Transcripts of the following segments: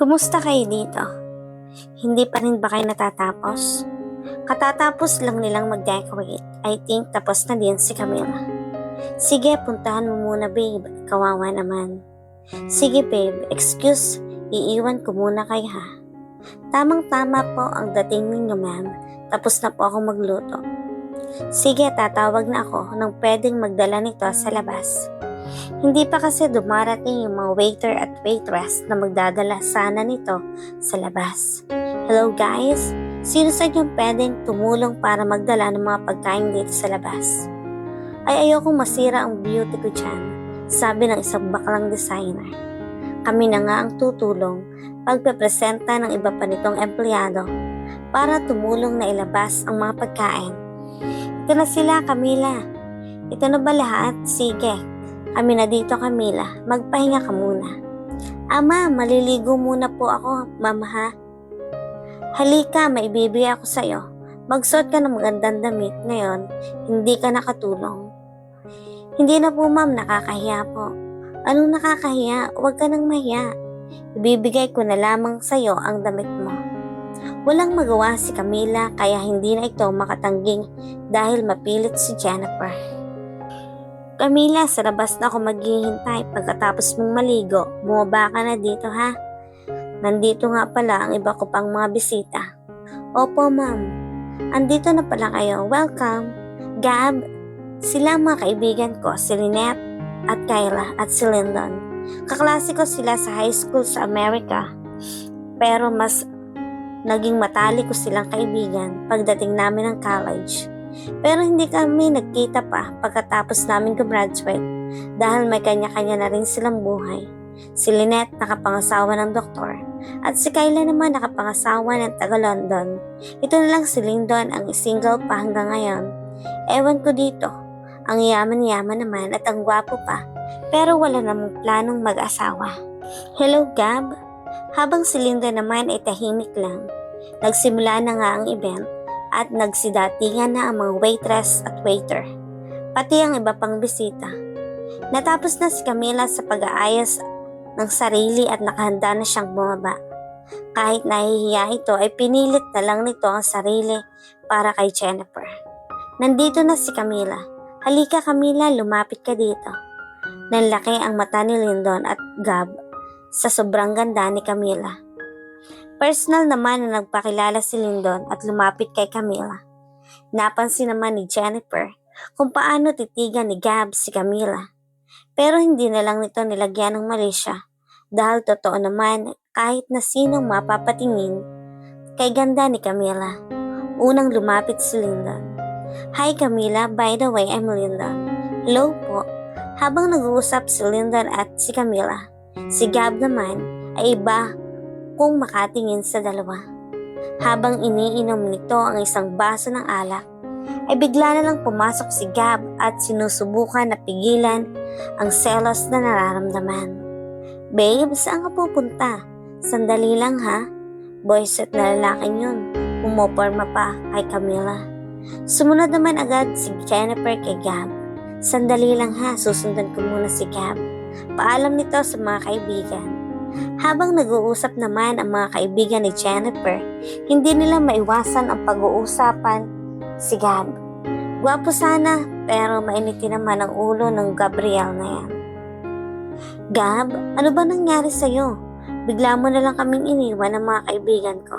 Kumusta kayo dito? Hindi pa rin ba kayo natatapos? Katatapos lang nilang mag-decorate. I think tapos na din si Camila. Sige, puntahan mo muna babe. Kawawa naman. Sige babe, excuse. Iiwan ko muna kayo ha. Tamang-tama po ang dating ninyo ma'am. Tapos na po ako magluto. Sige, tatawag na ako nang pwedeng magdala nito sa labas. Hindi pa kasi dumarating yung mga waiter at waitress na magdadala sana nito sa labas. Hello guys, sino sa inyo pwedeng tumulong para magdala ng mga pagkain dito sa labas? Ay ayokong masira ang beauty ko dyan, sabi ng isang baklang designer. Kami na nga ang tutulong pagpepresenta ng iba pa nitong empleyado para tumulong na ilabas ang mga pagkain. Ito na sila, Camila. Ito na ba lahat? Sige. Kami na dito, Camila. Magpahinga ka muna. Ama, maliligo muna po ako, mama ha. Halika, maibibigay ako sa'yo. Magsuot ka ng magandang damit. Ngayon, hindi ka nakatulong. Hindi na po ma'am, nakakahiya po. Anong nakakahiya? Huwag ka nang mahiya. Ibibigay ko na lamang sa'yo ang damit mo. Walang magawa si Camila kaya hindi na ito makatangging dahil mapilit si Jennifer. Camila, sa labas na ako maghihintay pagkatapos mong maligo. Bumaba ka na dito ha. Nandito nga pala ang iba ko pang mga bisita. Opo ma'am. Andito na pala kayo. Welcome. Gab, sila mga kaibigan ko, si Lynette at Kyla at si Lyndon. Kaklase ko sila sa high school sa Amerika. Pero mas naging matalik ko silang kaibigan pagdating namin ng college. Pero hindi kami nagkita pa pagkatapos namin graduate dahil may kanya-kanya na rin silang buhay. Si Lynette nakapangasawa ng doktor at si Kyla naman nakapangasawa ng taga-London. Ito na lang si Lyndon ang single pa hanggang ngayon. Ewan ko dito, ang yaman-yaman naman at ang gwapo pa pero wala namang planong mag-asawa. Hello Gab? Habang si Lyndon naman ay tahimik lang, nagsimula na nga ang event at nagsidatingan na ang mga waitress at waiter, pati ang iba pang bisita. Natapos na si Camila sa pag-aayos ng sarili at nakahanda na siyang bumaba. Kahit nahihiya ito ay pinilit na lang nito ang sarili para kay Jennifer. Nandito na si Camila. Halika Camila, lumapit ka dito. Nanlaki ang mata ni Lyndon at Gab sa sobrang ganda ni Camila. Personal naman na nagpakilala si Lyndon at lumapit kay Camila. Napansin naman ni Jennifer kung paano titigan ni Gab si Camila. Pero hindi na lang nito nilagyan ng malisya dahil totoo naman kahit na sinong mapapatingin kay ganda ni Camila. Unang lumapit si Lyndon. Hi Camila, by the way I'm Lyndon. Hello po. Habang nag-uusap si Lyndon at si Camila, si Gab naman ay iba kung makatingin sa dalawa. Habang iniinom nito ang isang baso ng alak, ay bigla na lang pumasok si Gab at sinusubukan na pigilan ang selos na nararamdaman. Babe, saan ka pupunta? Sandali lang ha. Boyset na lalaking yun. Umuporma pa kay Camila. Sumunod naman agad si Jennifer kay Gab. Sandali lang ha, susundan ko muna si Gab. Paalam nito sa mga kaibigan. Habang nag-uusap naman ang mga kaibigan ni Jennifer, hindi nila maiwasan ang pag-uusapan si Gab. Gwapo sana, pero mainitin naman ang ulo ng Gabriel na yan. Gab, ano ba nangyari sa'yo? Bigla mo na lang kaming iniwan ng mga kaibigan ko.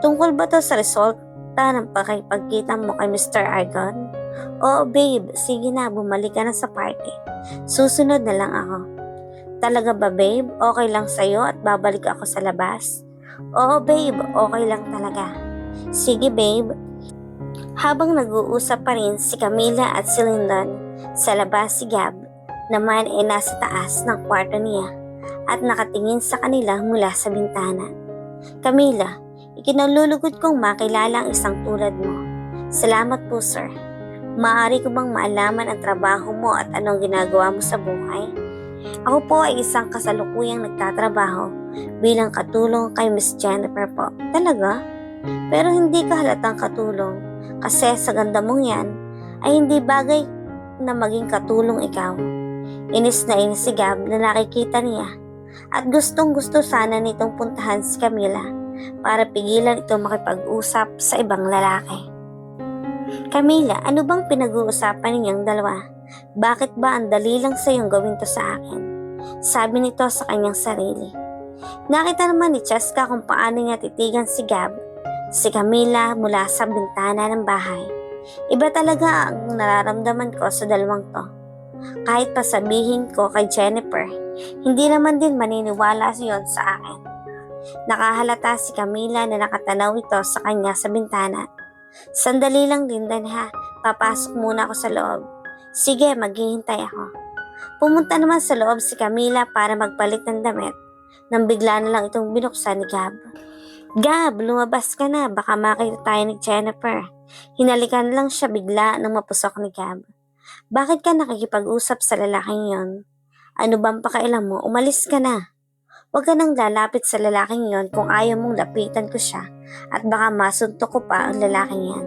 Tungkol ba to sa resulta ng pakipagkita mo kay Mr. Argon? Oo babe, sige na, bumalik ka na sa party. Susunod na lang ako. Talaga ba babe? Okay lang sa'yo at babalik ako sa labas? Oo babe, okay lang talaga. Sige babe. Habang nag-uusap pa rin si Camila at si Lyndon, sa labas si Gab naman ay nasa taas ng kwarto niya at nakatingin sa kanila mula sa bintana. Camila, ikinalulugod kong makilala ang isang tulad mo. Salamat po sir. Maaari ko bang maalaman ang trabaho mo at anong ginagawa mo sa buhay? Ako po ay isang kasalukuyang nagtatrabaho bilang katulong kay Miss Jennifer po. Talaga? Pero hindi ka halatang katulong kasi sa ganda mong yan ay hindi bagay na maging katulong ikaw. Inis na inis si Gab na nakikita niya at gustong gusto sana nitong puntahan si Camila para pigilan ito makipag-usap sa ibang lalaki. Camila, ano bang pinag-uusapan ninyong dalawa? Bakit ba ang dali lang sa iyong gawin to sa akin? Sabi nito sa kanyang sarili. Nakita naman ni Cheska kung paano niya titigan si Gab, si Camila mula sa bintana ng bahay. Iba talaga ang nararamdaman ko sa dalawang to. Kahit pa sabihin ko kay Jennifer, hindi naman din maniniwala siyon sa akin. Nakahalata si Camila na nakatanaw ito sa kanya sa bintana. Sandali lang Lindan ha, papasok muna ako sa loob. Sige, maghihintay ako. Pumunta naman sa loob si Camila para magpalit ng damit, nang bigla na lang itong binuksan ni Gab. Gab, lumabas ka na, baka makita tayo ni Jennifer. Hinalikan lang siya bigla nang mapusok ni Gab. Bakit ka nakikipag-usap sa lalaking yon? Ano bang pakailan mo? Umalis ka na. Huwag ka nang lalapit sa lalaking yon kung ayaw mong lapitan ko siya at baka masuntok ko pa ang lalaking yan.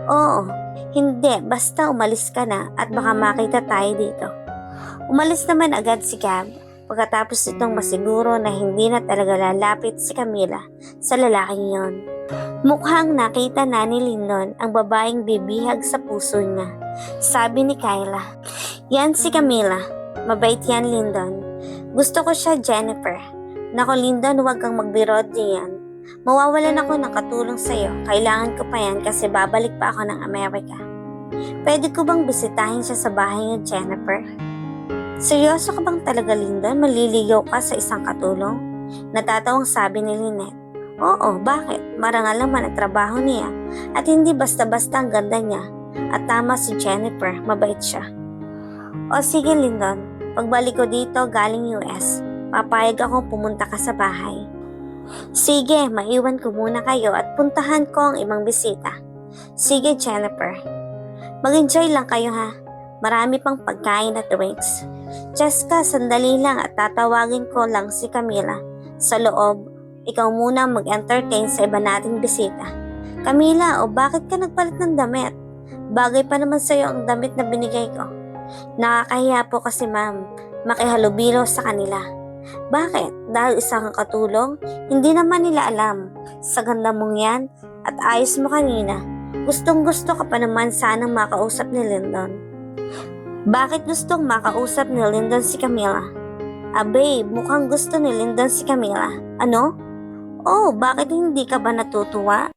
Oo, hindi, basta umalis ka na at baka makita tayo dito. Umalis naman agad si Gab pagkatapos itong masiguro na hindi na talaga lalapit si Camila sa lalaking yon. Mukhang nakita na ni Lyndon ang babaeng bibihag sa puso niya. Sabi ni Kyla, yan si Camila. Mabait yan, Lyndon. Gusto ko siya, Jennifer. Nako, Lyndon, huwag kang magbiro diyan. Mawawalan ako ng katulong sa'yo. Kailangan ko pa yan kasi babalik pa ako ng Amerika. Pwede ko bang bisitahin siya sa bahay ni Jennifer? Seryoso ka bang talaga, Lyndon? Maliligaw ka sa isang katulong? Natatawang sabi ni Lynette. Oo, bakit? Marangal naman ang trabaho niya at hindi basta-basta ang ganda niya. At tama si Jennifer, mabait siya. O sige, Lyndon, pagbalik ko dito galing US, papayag akong pumunta ka sa bahay. Sige, maiwan ko muna kayo at puntahan ko ang ibang bisita. Sige, Jennifer. Mag-enjoy lang kayo ha. Marami pang pagkain at drinks. Cheska, sandali lang at tatawagin ko lang si Camila. Sa loob, ikaw muna mag-entertain sa iba nating bisita. Camila, o bakit ka nagpalit ng damit? Bagay pa naman sa'yo ang damit na binigay ko. Nakakahiya po kasi ma'am, makihalubilo sa kanila. Bakit? Dahil isa kang katulong? Hindi naman nila alam. Sa ganda mong yan at ayos mo kanina, gustong gusto ka pa naman sanang makausap ni Lyndon. Bakit gustong makausap ni Lyndon si Camila? Babe, mukhang gusto ni Lyndon si Camila. Ano? Oh, bakit hindi ka ba natutuwa?